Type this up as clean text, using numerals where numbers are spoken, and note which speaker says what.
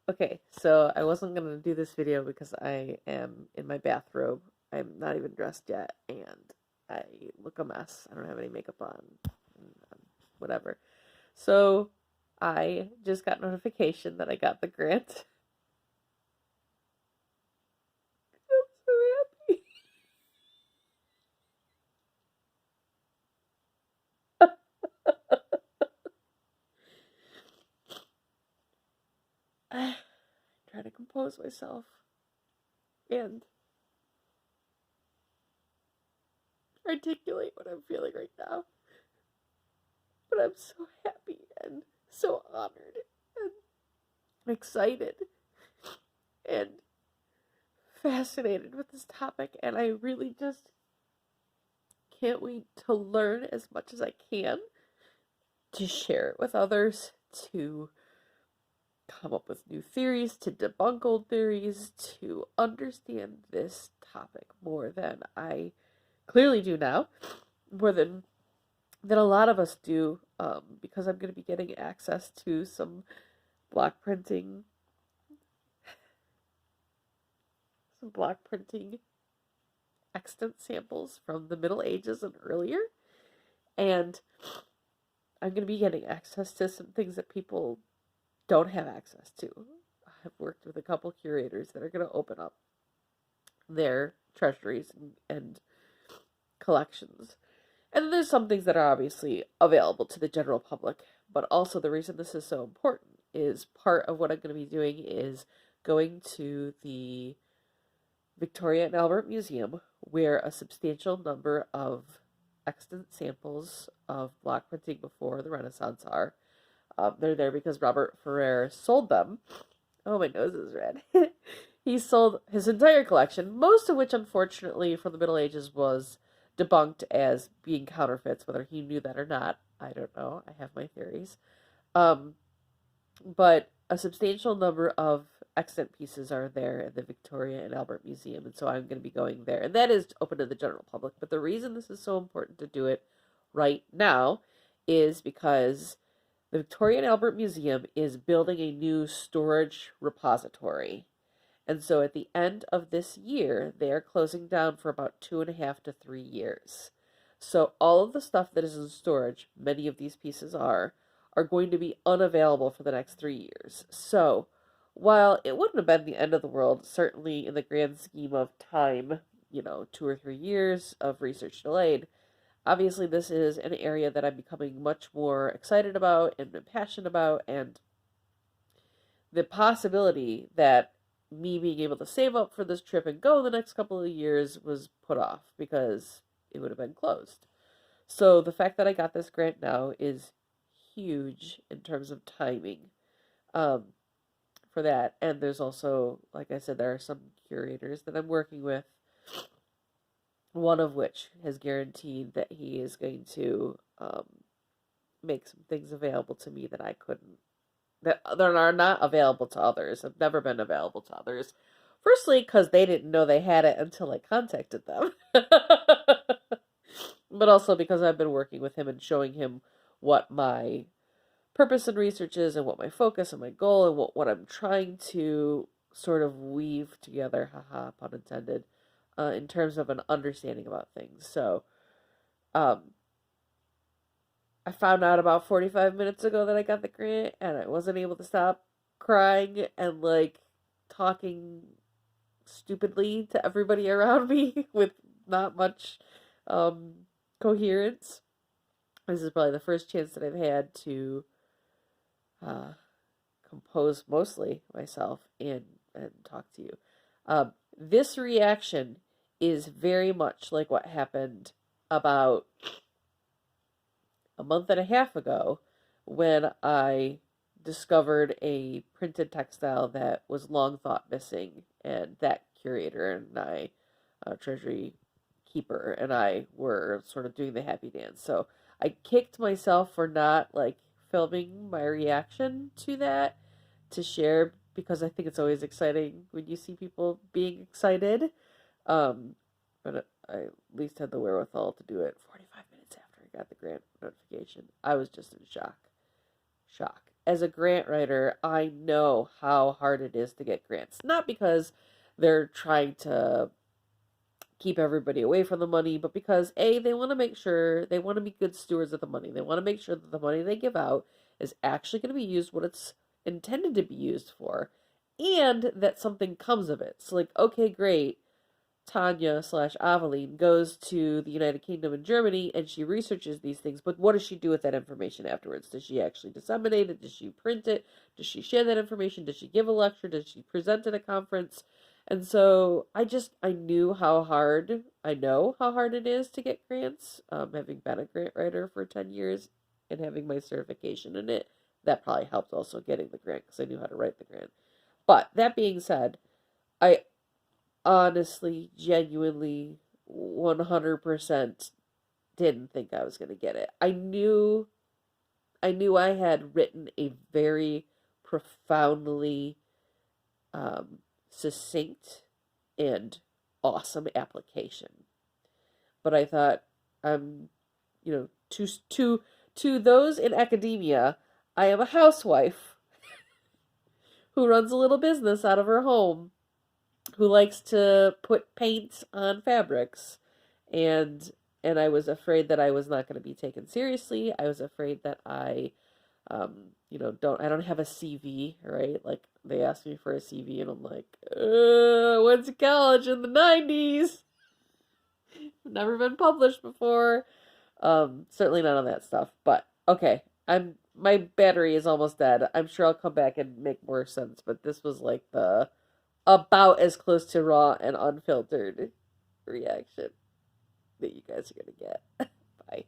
Speaker 1: Okay, so I wasn't gonna do this video because I am in my bathrobe. I'm not even dressed yet, and I look a mess. I don't have any makeup on, whatever. So I just got notification that I got the grant. I'm so happy. I'm trying to compose myself and articulate what I'm feeling right now. But I'm so happy and so honored and excited and fascinated with this topic, and I really just can't wait to learn as much as I can to share it with others, to come up with new theories, to debunk old theories, to understand this topic more than I clearly do now, more than a lot of us do, because I'm going to be getting access to block printing, some block printing extant samples from the Middle Ages and earlier, and I'm going to be getting access to some things that people don't have access to. I've worked with a couple curators that are going to open up their treasuries and collections. And then there's some things that are obviously available to the general public, but also the reason this is so important is part of what I'm going to be doing is going to the Victoria and Albert Museum, where a substantial number of extant samples of block printing before the Renaissance are. They're there because Robert Ferrer sold them. Oh, my nose is red. He sold his entire collection, most of which, unfortunately, from the Middle Ages was debunked as being counterfeits. Whether he knew that or not, I don't know. I have my theories. Um, but a substantial number of extant pieces are there in the Victoria and Albert Museum, and so I'm going to be going there. And that is open to the general public. But the reason this is so important to do it right now is because the Victoria and Albert Museum is building a new storage repository. And so at the end of this year, they are closing down for about 2.5 to 3 years. So all of the stuff that is in storage, many of these pieces are going to be unavailable for the next 3 years. So while it wouldn't have been the end of the world, certainly in the grand scheme of time, 2 or 3 years of research delayed, obviously this is an area that I'm becoming much more excited about and passionate about, and the possibility that me being able to save up for this trip and go the next couple of years was put off because it would have been closed. So the fact that I got this grant now is huge in terms of timing, um, for that. And there's also, like I said, there are some curators that I'm working with, one of which has guaranteed that he is going to make some things available to me that I couldn't, that are not available to others, have never been available to others. Firstly, because they didn't know they had it until I contacted them. But also because I've been working with him and showing him what my purpose in research is and what my focus and my goal and what I'm trying to sort of weave together, haha, pun intended, in terms of an understanding about things. So, um, I found out about 45 minutes ago that I got the grant, and I wasn't able to stop crying and like talking stupidly to everybody around me with not much um, coherence. This is probably the first chance that I've had to uh, compose mostly myself and talk to you. This reaction is very much like what happened about a month and a half ago when I discovered a printed textile that was long thought missing, and that curator and I, treasury keeper, and I were sort of doing the happy dance. So I kicked myself for not like filming my reaction to that to share, because I think it's always exciting when you see people being excited. But I at least had the wherewithal to do it 45 minutes after I got the grant notification. I was just in shock. Shock. as a grant writer, I know how hard it is to get grants. Not because they're trying to keep everybody away from the money, but because A, they want to make sure they want to be good stewards of the money. They want to make sure that the money they give out is actually going to be used what it's intended to be used for, and that something comes of it. So like, okay, great. Tanya slash Aveline goes to the United Kingdom and Germany and she researches these things, but what does she do with that information afterwards? Does she actually disseminate it? Does she print it? Does she share that information? Does she give a lecture? Does she present at a conference? And so I know how hard it is to get grants, having been a grant writer for 10 years and having my certification in it. That probably helped also getting the grant because I knew how to write the grant. But that being said, I honestly, genuinely, 100% didn't think I was going to get it. I had written a very profoundly succinct and awesome application. But I thought, you know, to those in academia, I am a housewife who runs a little business out of her home, who likes to put paint on fabrics, and I was afraid that I was not going to be taken seriously. I was afraid that I don't have a CV, right? Like they asked me for a CV and I'm like, went to college in the 90s. Never been published before. Certainly none of that stuff. But okay, my battery is almost dead. I'm sure I'll come back and make more sense, but this was like the about as close to raw and unfiltered reaction that you guys are gonna get. Bye.